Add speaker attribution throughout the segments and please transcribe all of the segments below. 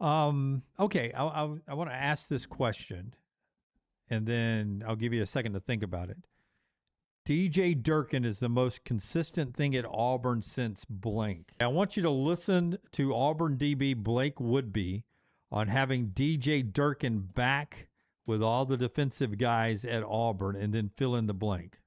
Speaker 1: Okay, I want to ask this question, and then I'll give you a second to think about it. DJ Durkin is the most consistent thing at Auburn since blank. I want you to listen to Auburn DB Blake Woodby on having DJ Durkin back with all the defensive guys at Auburn, and then fill in the blank.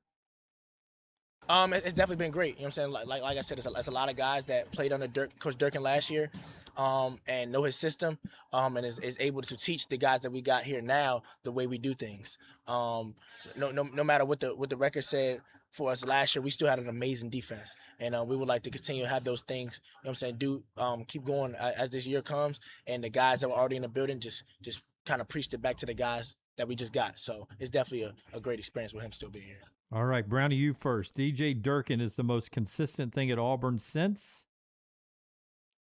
Speaker 2: It's definitely been great. You know what I'm saying? Like I said, it's a lot of guys that played under Coach Durkin last year, and know his system, and is able to teach the guys that we got here now the way we do things. No matter what the record said for us last year, we still had an amazing defense, and we would like to continue to have those things. You know what I'm saying? Keep going as this year comes, and the guys that were already in the building just kind of preached it back to the guys that we just got. So it's definitely a great experience with him still being here.
Speaker 1: All right, Brownie, you first. DJ Durkin is the most consistent thing at Auburn since?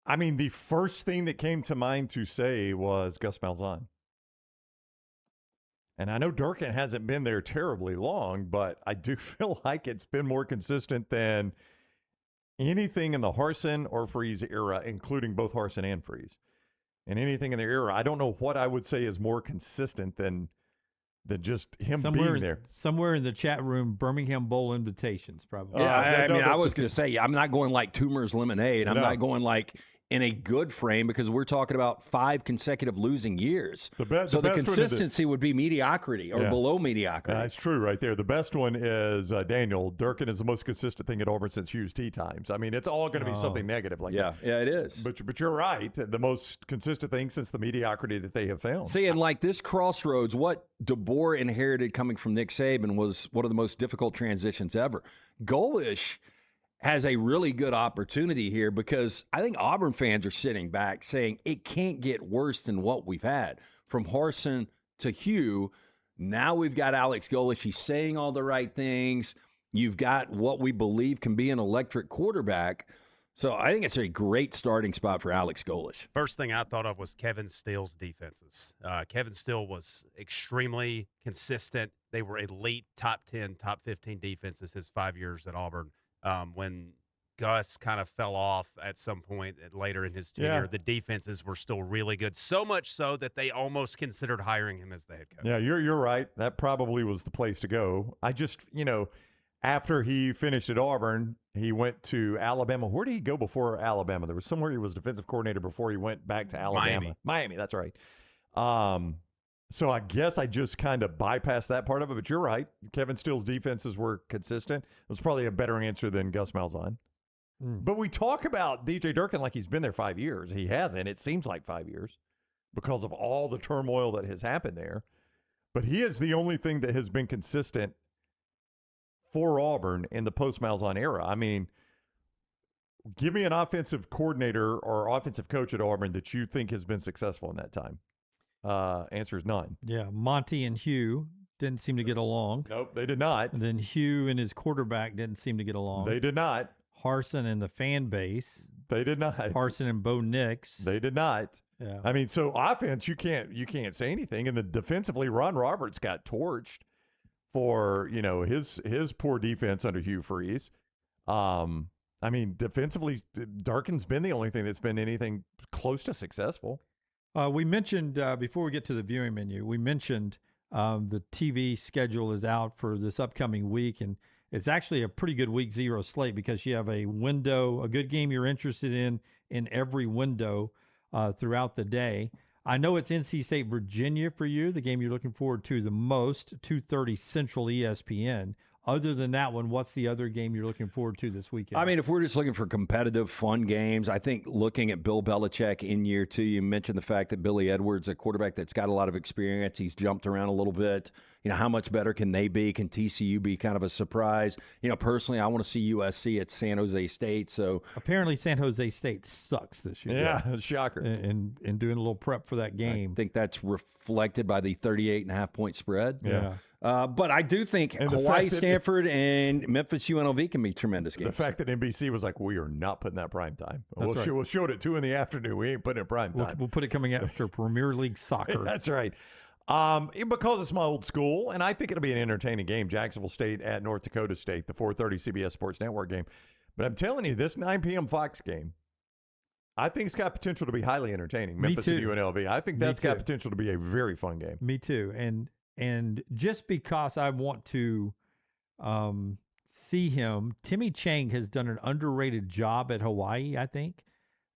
Speaker 3: I mean, the first thing that came to mind to say was Gus Malzahn. And I know Durkin hasn't been there terribly long, but I do feel like it's been more consistent than anything in the Harsin or Freeze era, including both Harsin and Freeze. And anything in their era, I don't know what I would say is more consistent than just him being there.
Speaker 1: Somewhere in the chat room, Birmingham Bowl invitations, probably.
Speaker 4: Yeah, I was going to say, I'm not going like Toomer's Lemonade. I'm not going like in a good frame because we're talking about 5 consecutive losing years. The consistency would be mediocrity or below mediocrity.
Speaker 3: That's true right there. The best one is Daniel. Durkin is the most consistent thing at Auburn since Hugh's tea times. I mean, it's all going to be something negative like that.
Speaker 4: Yeah, it is.
Speaker 3: But you're right. The most consistent thing since the mediocrity that they have found.
Speaker 4: See, and like this crossroads, what DeBoer inherited coming from Nick Saban was one of the most difficult transitions ever. Golish has a really good opportunity here because I think Auburn fans are sitting back saying it can't get worse than what we've had. From Harsin to Hugh, now we've got Alex Golish. He's saying all the right things. You've got what we believe can be an electric quarterback. So I think it's a great starting spot for Alex Golish.
Speaker 5: First thing I thought of was Kevin Steele's defenses. Kevin Steele was extremely consistent. They were elite top 10, top 15 defenses his 5 years at Auburn. When Gus kind of fell off at some point later in his tenure, the defenses were still really good, so much so that they almost considered hiring him as the head coach.
Speaker 3: Yeah, you're right. That probably was the place to go. I just, after he finished at Auburn, he went to Alabama. Where did he go before Alabama? There was somewhere he was defensive coordinator before he went back to Alabama. Miami, that's right. So I guess I just kind of bypassed that part of it, but you're right. Kevin Steele's defenses were consistent. It was probably a better answer than Gus Malzahn. But we talk about DJ Durkin like he's been there 5 years. He hasn't. It seems like 5 years because of all the turmoil that has happened there. But he is the only thing that has been consistent for Auburn in the post-Malzahn era. I mean, give me an offensive coordinator or offensive coach at Auburn that you think has been successful in that time. Answer is none.
Speaker 1: Yeah, Monty and Hugh didn't seem to get along.
Speaker 3: Nope, they did not.
Speaker 1: And then Hugh and his quarterback didn't seem to get along.
Speaker 3: They did not.
Speaker 1: Harsin and the fan base.
Speaker 3: They did not.
Speaker 1: Harsin and Bo Nix.
Speaker 3: They did not.
Speaker 1: Yeah.
Speaker 3: I mean, so offense, you can't say anything. And then defensively, Ron Roberts got torched for his poor defense under Hugh Freeze. I mean, defensively, Durkin's been the only thing that's been anything close to successful.
Speaker 1: We mentioned, before we get to the viewing menu, we mentioned the TV schedule is out for this upcoming week, and it's actually a pretty good week 0 slate because you have a window, a good game you're interested in every window throughout the day. I know it's NC State, Virginia for you, the game you're looking forward to the most, 2:30 Central ESPN. Other than that one, what's the other game you're looking forward to this weekend?
Speaker 4: I mean, if we're just looking for competitive, fun games, I think looking at Bill Belichick in year 2, you mentioned the fact that Billy Edwards, a quarterback that's got a lot of experience, he's jumped around a little bit. How much better can they be? Can TCU be kind of a surprise? Personally, I want to see USC at San Jose State. So
Speaker 1: apparently San Jose State sucks this year.
Speaker 3: Yeah, shocker.
Speaker 1: And doing a little prep for that game.
Speaker 4: I think that's reflected by the 38.5-point spread.
Speaker 3: Yeah.
Speaker 4: But I do think Hawaii, Stanford, and Memphis UNLV can be tremendous games.
Speaker 3: The fact that NBC was like, we are not putting that prime time. We'll show it at 2 in the afternoon. We ain't putting it prime time.
Speaker 1: We'll put it coming after Premier League soccer.
Speaker 3: That's right. Because it's my old school, and I think it'll be an entertaining game. Jacksonville State at North Dakota State, the 4:30 CBS Sports Network game. But I'm telling you, this 9 p.m. Fox game, I think it's got potential to be highly entertaining.
Speaker 1: Me
Speaker 3: Memphis
Speaker 1: too.
Speaker 3: and UNLV. I think
Speaker 1: Me
Speaker 3: that's got
Speaker 1: too.
Speaker 3: potential to be a very fun game.
Speaker 1: Me too. And just because I want to see him, Timmy Chang has done an underrated job at Hawaii, I think.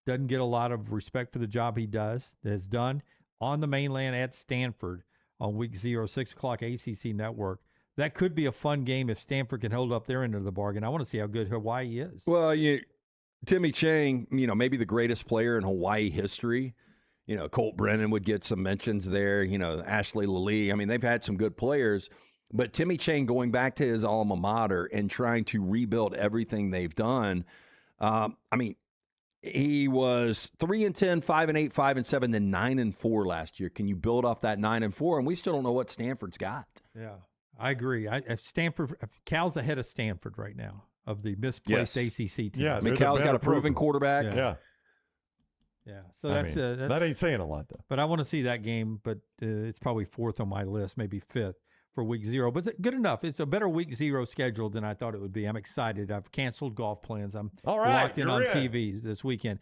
Speaker 1: Doesn't get a lot of respect for the job he has done on the mainland at Stanford on week 0, 6 o'clock ACC network. That could be a fun game if Stanford can hold up their end of the bargain. I want to see how good Hawaii is.
Speaker 4: Well, Timmy Chang, maybe the greatest player in Hawaii history. Colt Brennan would get some mentions there. Ashley Lally. I mean, they've had some good players. But Timmy Chang going back to his alma mater and trying to rebuild everything they've done, he was 3-10, 5-8, 5-7, then 9-4 last year. Can you build off that 9-4? And we still don't know what Stanford's got.
Speaker 1: Yeah, I agree. Cal's ahead of Stanford right now of the misplaced ACC team.
Speaker 3: Yeah,
Speaker 4: Cal's got a proven quarterback.
Speaker 3: Yeah.
Speaker 1: Yeah. So that's
Speaker 3: that ain't saying a lot though.
Speaker 1: But I want to see that game. But it's probably 4th on my list, maybe 5th. For week 0, but it's good enough. It's a better week 0 schedule than I thought it would be. I'm excited. I've canceled golf plans. I'm
Speaker 3: All right,
Speaker 1: locked in on TVs this weekend.